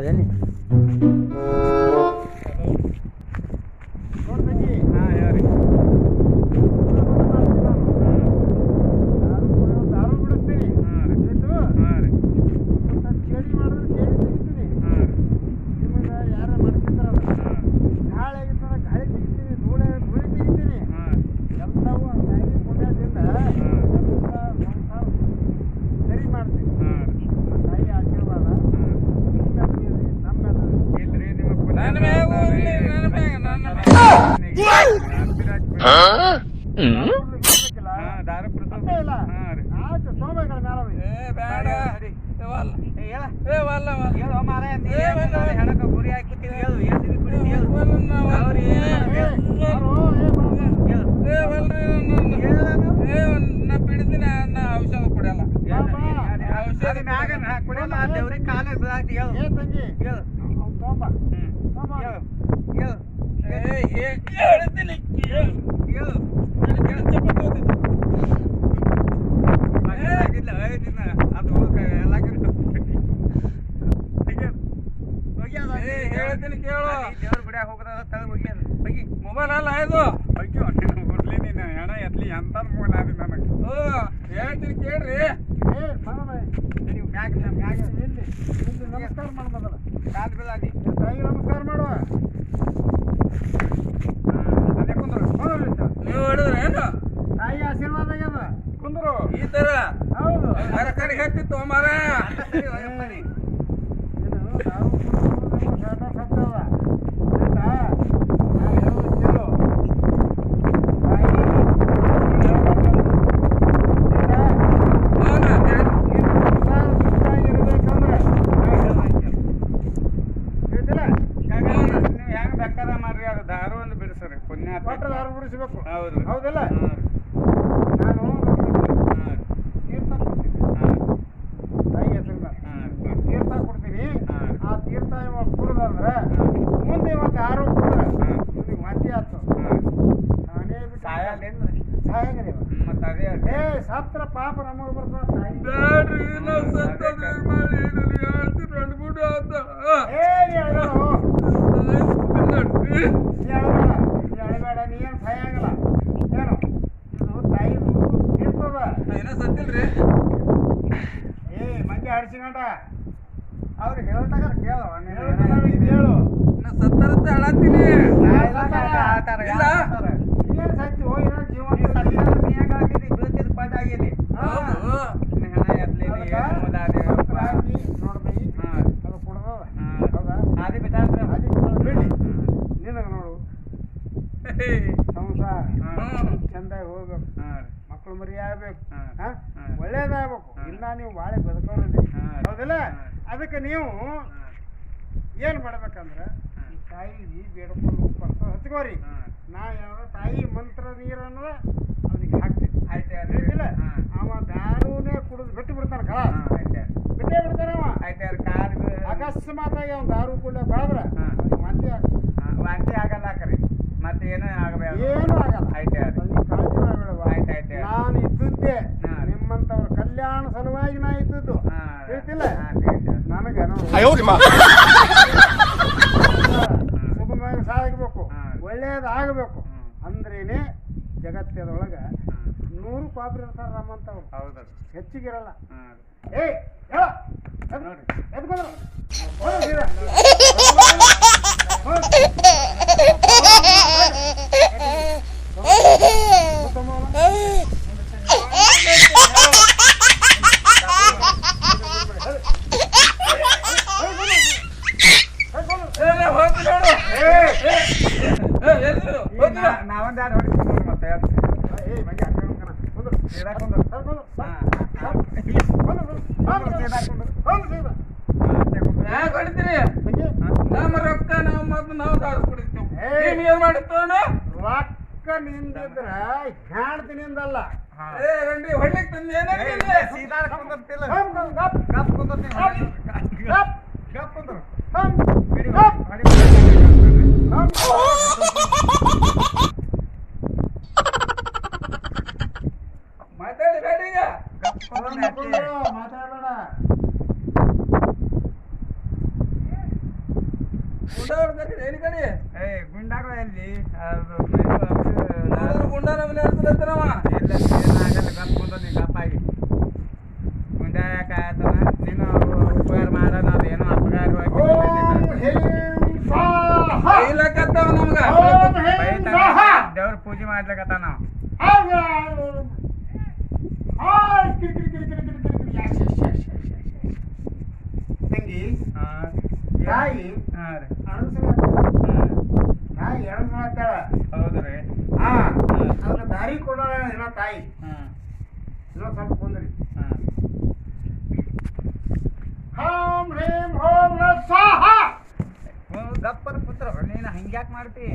ಎಲ್ಲಿ ಮೊಬೈಲ್ ಅಲ್ಲ ಇದು ಹೆಣ ಎತ್ಲಿ ಎಂತ ಹೇಳ್ತೀನಿ ಕೇಳ್ರಿ. ನಮಸ್ಕಾರ ಮಾಡ್ಬೋದಲ್ಲ ನಮಸ್ಕಾರ ಮಾಡುವ ಅದೇ ಕುಂದ್ರು ನೀವು ಹೇಳಿದ್ರೆ ಏನು ತಾಯಿ ಆಶೀರ್ವಾದ ಆಗ್ಯದ ಕುಂದ್ರು ಈ ತರ ಹೌದು ಕಡೆಗೆ ಹಾಕ್ತಿತ್ತು ಮಾರ ಹೌದಲ್ಲ ನಾನು ತೀರ್ಥ ಕೊಡ್ತೀನಿ ತಾಯಿ ಹೆಸರಿನ ತೀರ್ಥ ಕೊಡ್ತೀನಿ. ಆ ತೀರ್ಥ ಇವಾಗ ಕುಡ್ದಂದ್ರೆ ಮುಂದೆ ಇವತ್ತು ಯಾರು ಕುಡಿದ್ರೆ ಇವ್ರಿಗೆ ಮತಿ ಆಯ್ತು ನಾನೇ ಬಿಟ್ಟು ಸಾಯಂಗ್ರಿ ಮತ್ತೆ ಅದೇ ಏ ಸತ್ರ ಪಾಪ ನಮಗೆ ಬರ್ತದೆ ಹೇಳಬೇಡ ನೀ ಏನು ಸಾಯಂಗಿಲ್ಲ ಏನು ಇದು ತಾಯಿ ಇರ್ತದ ಏನೋ ಸತ್ತಿಲ್ರಿ ಏ ಮಂದಿ ಹಡ್ಸಿಕೊಂಡ ಅವ್ರಿಗೆ ಹೇಳ್ತಾಗ ಕೇಳು ಹೇಳು ನಾ ಸತ್ತರಂತ ಹೇಳತ್ತೀನಿ ಏನು ಸತ್ತಿ ಹೋಗಿ ಜೀವ ನೀ ಹೆಂಗೆ ಹಾಕಿದಿ ಬೀಳ್ತಿದ್ ಪಾಠ ಆಗಿದೆ ನೋಡ್ಬೈ ಅದು ಕುಡ್ದದ ಹೌದಾ ಅದೇ ಬಿಟ್ಟಾದ್ರೆ ಅದೇ ಬಿಡಿ ನಿನಗೆ ನೋಡು ಸಂಸಾರ ಚಂದಾಗಿ ಹೋಗ್ಬೇಕು ಮಕ್ಕಳು ಮರಿ ಆಗ್ಬೇಕು ಒಳ್ಳೇದಾಗಬೇಕು ಇಲ್ಲ ನೀವು ಬಾಳೆ ಬದುಕೋರಿದೆ ಹೌದಿಲ್ಲ. ಅದಕ್ಕೆ ನೀವು ಏನು ಮಾಡ್ಬೇಕಂದ್ರೆ ತಾಯಿಗೆ ಬೇಡ್ಕೊಂಡು ಉಪ್ಪಂತ ಹಚ್ಕೋರಿ. ನಾ ಏನಾದ್ರು ತಾಯಿ ಮಂತ್ರ ನೀರನ್ನ ಅವನಿಗೆ ಹಾಕ್ತೀನಿ ಆಯ್ತಿಲ್ಲ. ಅವ ದಾರುನೇ ಕುಡಿದು ಬಿಟ್ಟು ಬಿಡ್ತಾನೆ ಕಳ ಬಿಟ್ಟೇ ಬಿಡ್ತಾನೆ ಅವ ಅಕಸ್ಮಾತಾಗಿ ಅವ್ನು ದಾರು ಕುಡ್ಲಕ್ಕೆ ಹೋದ್ರೆ ವಾಂತಿ ವಾಂತಿ ಆಗಲ್ಲ ಕರಿ ಮತ್ತೆ ಏನೂ ಆಗಬೇಕು ಏನೂ ಆಗಲ್ಲ ಆಯ್ತು ಕಾಳಜಿ ಮಾಡಬೇಡವ ಆಯ್ತು ನಾನು ಇದ್ದದ್ದೆ ನಿಮ್ಮಂಥವ್ರ ಕಲ್ಯಾಣ ಸಲುವಾಗಿ ನಾ ಇದ್ದದ್ದು ಹೇಳ್ತಿಲ್ಲ ನನಗೆ ಶುಭವಾಗಿ ಸಾಗಬೇಕು ಒಳ್ಳೇದಾಗಬೇಕು ಅಂದ್ರೇನೆ ಜಗತ್ತದೊಳಗೆ 100 ಕಾಬ್ರಿ ಇರ್ತಾರೆ ನಮ್ಮಂಥವ್ರು ಹೌದು ಹೆಚ್ಚಿಗಿರಲ್ಲ. ಏಯ್ ಹೇಳ ನೋಡಿ ಎದ್ಕೊಂಡ್ರು ನಾವೊಂದು ಯಾರು ಹೊಡಿತೀವಿ ಮತ್ತೆ ಏ ಮಂಗೆ ರೊಕ್ಕ ನಾವು ಮೊದ್ಲು ನಾವು ದಾರು ಕುಡಿತೀವಿ ಏನ್ ಮಾಡಿತ್ತು ರೊಕ್ಕ ನಿಂದಿದ್ರ ಹ್ಯಾಡ್ತೀನಿ ಅಂದಲ್ಲ ಹೊಡ್ಲಿಕ್ಕೆ ತಂದೇನ ಸೀದಾ ಕುಂದಿರ್ತಿಲ್ಲ ಗಪ್ ಕುಂದಿರ್ತೀನಿ ಗಪ್ ಕುಂದ್ರು ಮಾತಾಡಬೇಡ ಈಗ ಮಾತಾಡಬೇಡ ಎಲ್ಲಿ ಕಡೆ ಗುಂಡಾಗ ಎಲ್ಲಿ ಗುಂಡಾನ ಮೇಲೆ ಇರ್ತದವ ಎಲ್ಲ ಏನಾಗಲ್ಲ ಗಪ್ ಕುಂತದಿ ಗಪ್ಪಾಗಿ ಗುಂಡ ಯಾಕೆ ಆಯ್ತದ ನೀನು ಉಪಕಾರ ಮಾಡೋಣ ಅದೇನೋ ಅಪಕಾರವಾಗಿ ಇಲ್ಲಕತ್ತವ ನಮ್ಗ ದೇವ್ರ ಪೂಜೆ ಮಾಡ್ಲಿಕತ್ತ ನಾವು ತಂಗಿ ತಾಯಿ ತಾಯಿ ಎಣಸ್ ಮಾಡ್ತಾಳ ಹೌದ್ರಿ ಅದಕ್ಕೆ ದಾರಿ ಕೊಡೋಣ ಏನೋ ತಾಯಿ ಇನ್ನೊಂದು ಸ್ವಲ್ಪ ಕುಂದ್ರಿ ಹಾಂ ಹ್ರೀಂ ಹೋಂ ಸ್ವಾಹ ಗಪ್ಪರ ಪುತ್ರ ನೀನು ಹಿಂಗ್ಯಾಕೆ ಮಾಡ್ತಿ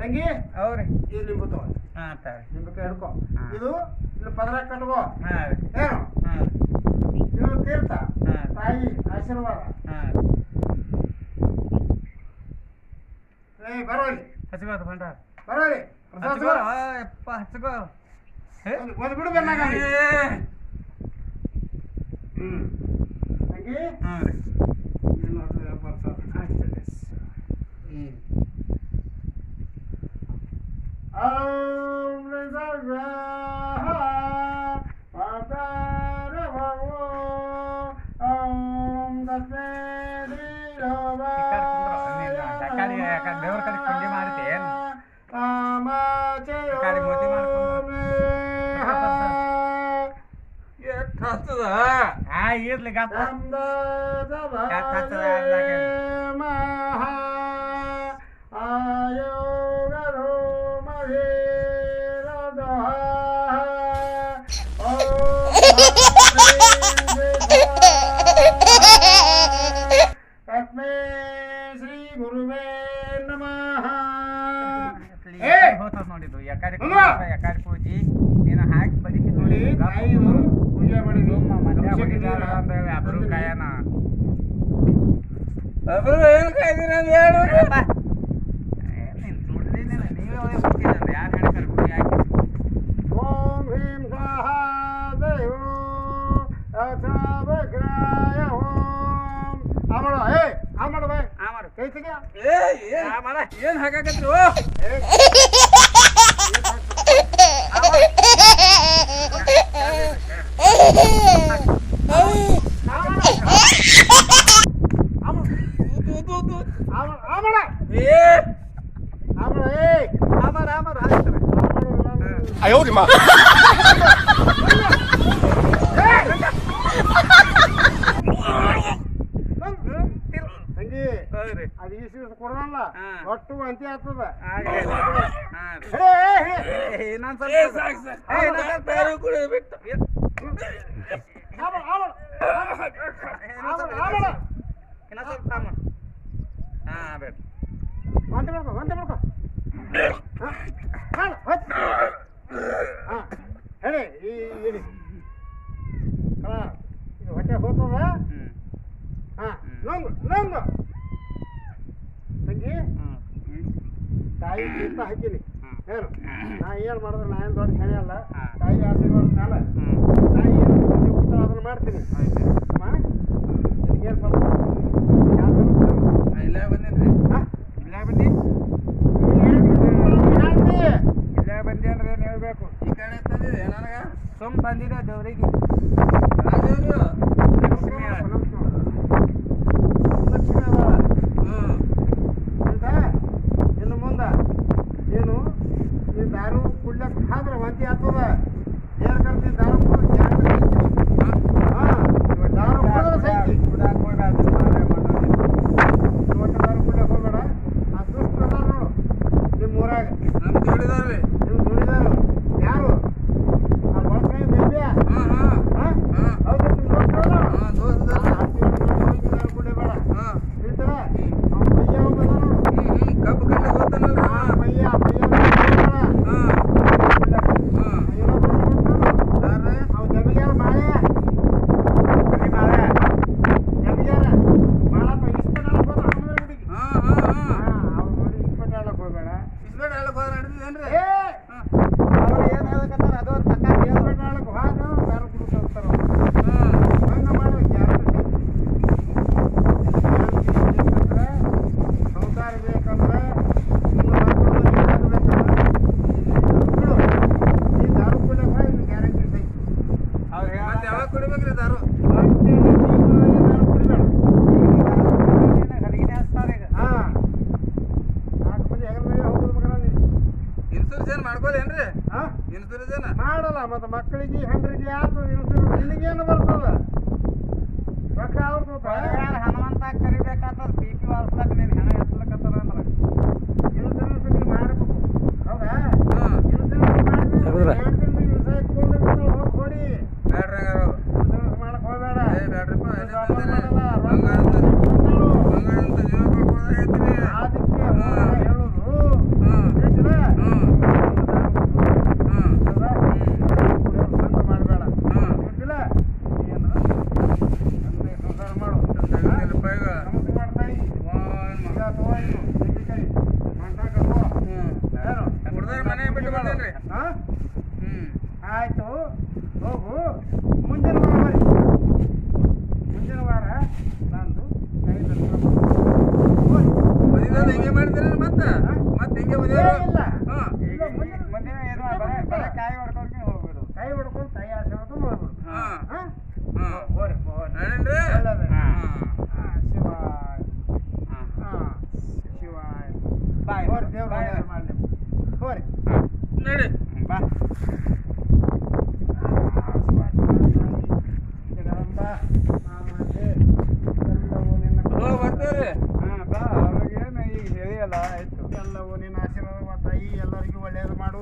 ತಂಗಿ ಅವ್ರಿ ಇದು ನಿಂಬು ತಗೋ ನಿಂಬಕಾಯಿ ಹಿಡ್ಕೊ ಇದು ಇಲ್ಲಿ ಪದರ ಕಟ್ಕೋ ಏನು ಇದು ತೀರ್ಥ ತಾಯಿ ಆಶೀರ್ವಾದ ಬರೋಲಿ ಹಚ್ಕೋದು ಬಂಡ ಬರೋಲಿ ಯಪ್ಪ ಹಚ್ಕೋ ಒಂದು ಬಿಡು ಬೆನ್ನಾಗ ತಂಗಿ ದೇವ್ರ ಕಡೆ ಕುಂಡಿ ಮಾಡ್ತಿ ಏನು ಹತ್ತದ ಇರ್ಲಿ ಗಪ್ಪ ಶ್ರೀ ಗುರುವೇ ನಮಃ ನೋಡಿದ್ದು ಯಕಾರಿ ಪೂಜಿ ನೀನು ಹಾಕಿ ಬದುಕಿ ನೋಡಿ ಪೂಜೆ ಮಾಡಿದ್ರು ಅಬ್ರು ಕಾಯನ ಅಬ್ರು ಏನು ಕಾಯ್ದಿರ ಹೇಳು ನೀನು ಸುಳ್ಳಿ ನೀವೇ ಹೋಗ್ತಿದ್ದ ಯಾರು ಹೇಳ್ತಾರೆ ಗುಡಿ ಹಾಕಿ ಓಂ ಹ್ರೀಂ ಸ್ವಾಹ ದೇವೋ ಅಸಾವಗ್ರಾಯ ಓಂ ಆಮಡ ಆಮಡ ಬೈ ಆಮಡ ಕೈ ತೆಗಿಯ ಏನ್ ಹಾಕಾಕತ್ರಿ ಅಯ್ಯೋ ನಿಮ್ಮ ತಂಗಿ ಅದು ಈ ದಿವಸ ಕೊಡೋಲ್ಲ ಒಟ್ಟು ಅಂತಿ ಆಗ್ತದ ಒಂತೆ ಮಾಡ್ಕೊ ಹೇಳಿ ಇದು ಹೊಟ್ಟೆ ಹೋಗ್ತದ ನಂಗು ತಂಗಿ ತಾಯಿ ತೀರ್ಥ ಹಾಕಿನಿ ಏನು ನಾ ಏನು ಮಾಡಿದ್ರೆ ನಾ ಏನು ದೊಡ್ಡ ಶನಿ ಅಲ್ಲ ತಾಯಿ ಆಶೀರ್ವಾದ ಮ್ಯಾಲ ತಾಯಿ ಏನು ಅದನ್ನು ಮಾಡ್ತೀನಿ ಅಮ್ಮ ನಿನಗೇನು ಸ್ವಲ್ಪ ಇಲ್ಲೇ ಬಂದೇನ್ರಿ ಇಲ್ಲೇ ಬಂದಿ ಇಲ್ಲೇ ಬಂದಿ ಅಂದ್ರೆ ಏನು ಹೇಳ್ಬೇಕು ಈ ಕಡೆ ತಂದಿದೆ ನನಗ ಸುಮ್ ಬಂದಿದೆ ದೇವ್ರಿಗೆ ಲಕ್ಷ್ಮಿ ಅದ ಅಂತ ಇನ್ನು ಮುಂದೆ ಏನು ನೀನು ದಾರು ಕುಡ್ಲಕ್ಕೆ ಆದ್ರೆ ಒಂಟಿ ಆಗ್ತದ ಏನು ಕರ್ತೀನಿ ದಾರು ಹಾಂ ಆಗ್ತದಲ್ಲ ಮತ್ತೆ ಮಕ್ಕಳಿಗೆ ಹೆಂಡ್ರಿಗೆ ಆಗ್ತದ ನಿನಗೇನು ಬರ್ತದ ರೊಕ್ಕ ಹನುಮಂತ ಕರಿಬೇಕಾಗ್ತದ ಪಿ ಪಿ ವಾರ್ಸ್ಲಾಕ ನೀನು ಹೆಣ ಎತ್ತಲಕತ್ತಾರ ಅಂದ್ರೆ ಇನ್ಸೂರೆನ್ಸ್ ನೀವು ಮಾಡಬೇಕು ಹೌದಾ ಇನ್ಸೂರೆನ್ಸ್ ಕೊಡಿ ಬ್ಯಾಡ್ರಿ ಇನ್ಸೂರೆನ್ಸ್ ಮಾಡಕ್ ಹೋಗ್ಬೇಡ ಬ್ಯಾಡ್ರಿಪ್ಪ ಅದಕ್ಕೆ ಮನೆ ಬಿಟ್ಟು ಬರ್ತೀನಿ. ಆಯ್ತು ಹೋಗು ಮುಂದಿನ ವಾರ ಬರ್ರಿ ಮುಂದಿನ ವಾರ ನಂದು ಮದುವೆ ಹಿಂಗೆ ಮಾಡಿದ್ರೆ ಮತ್ತೆ ಹಿಂಗೆ ಮದುವೆ ಇಲ್ಲ ಹಾಂ ಈಗ ಮುಂದಿನ ಏನು ಬರೀ ಕಾಯಿ ಹೊಡ್ಕೊಂಡು ಹೋಗ್ಬಿಡು ಕೈ ಹೊಡ್ಕೊಂಡು ಕೈ ಆಸೆ ಹೊಡ್ಕೊಂಡು ಹೋಗ್ಬಿಡು ಹಾಂ ಹಾಂ ಹಾಂ ಹೋರಿ ಏನೇನ್ರಿ ಒಳ್ಳೆಯದು ಹಾಂ ಶಿವಾಯ ಹಾಂ ಶಿವಾಯ ಬಾಯ್ ಹೋರಿ ದೇವ್ರು ಒಳ್ಳೆಯದು ಮಾಡಲಿ ಹೋರಿ ನಡಿ ಬಾ ಬರ್ತೀರಿ ಬಾ ಅವ್ರಿಗೇನು ಈಗ ಹೇಳಿಯಲ್ಲ ಆಯ್ತು ಎಲ್ಲವೂ ನಿನ್ನ ಆಶೀರ್ವಾದ ತಾಯಿ ಎಲ್ಲರಿಗೂ ಒಳ್ಳೆಯದು ಮಾಡು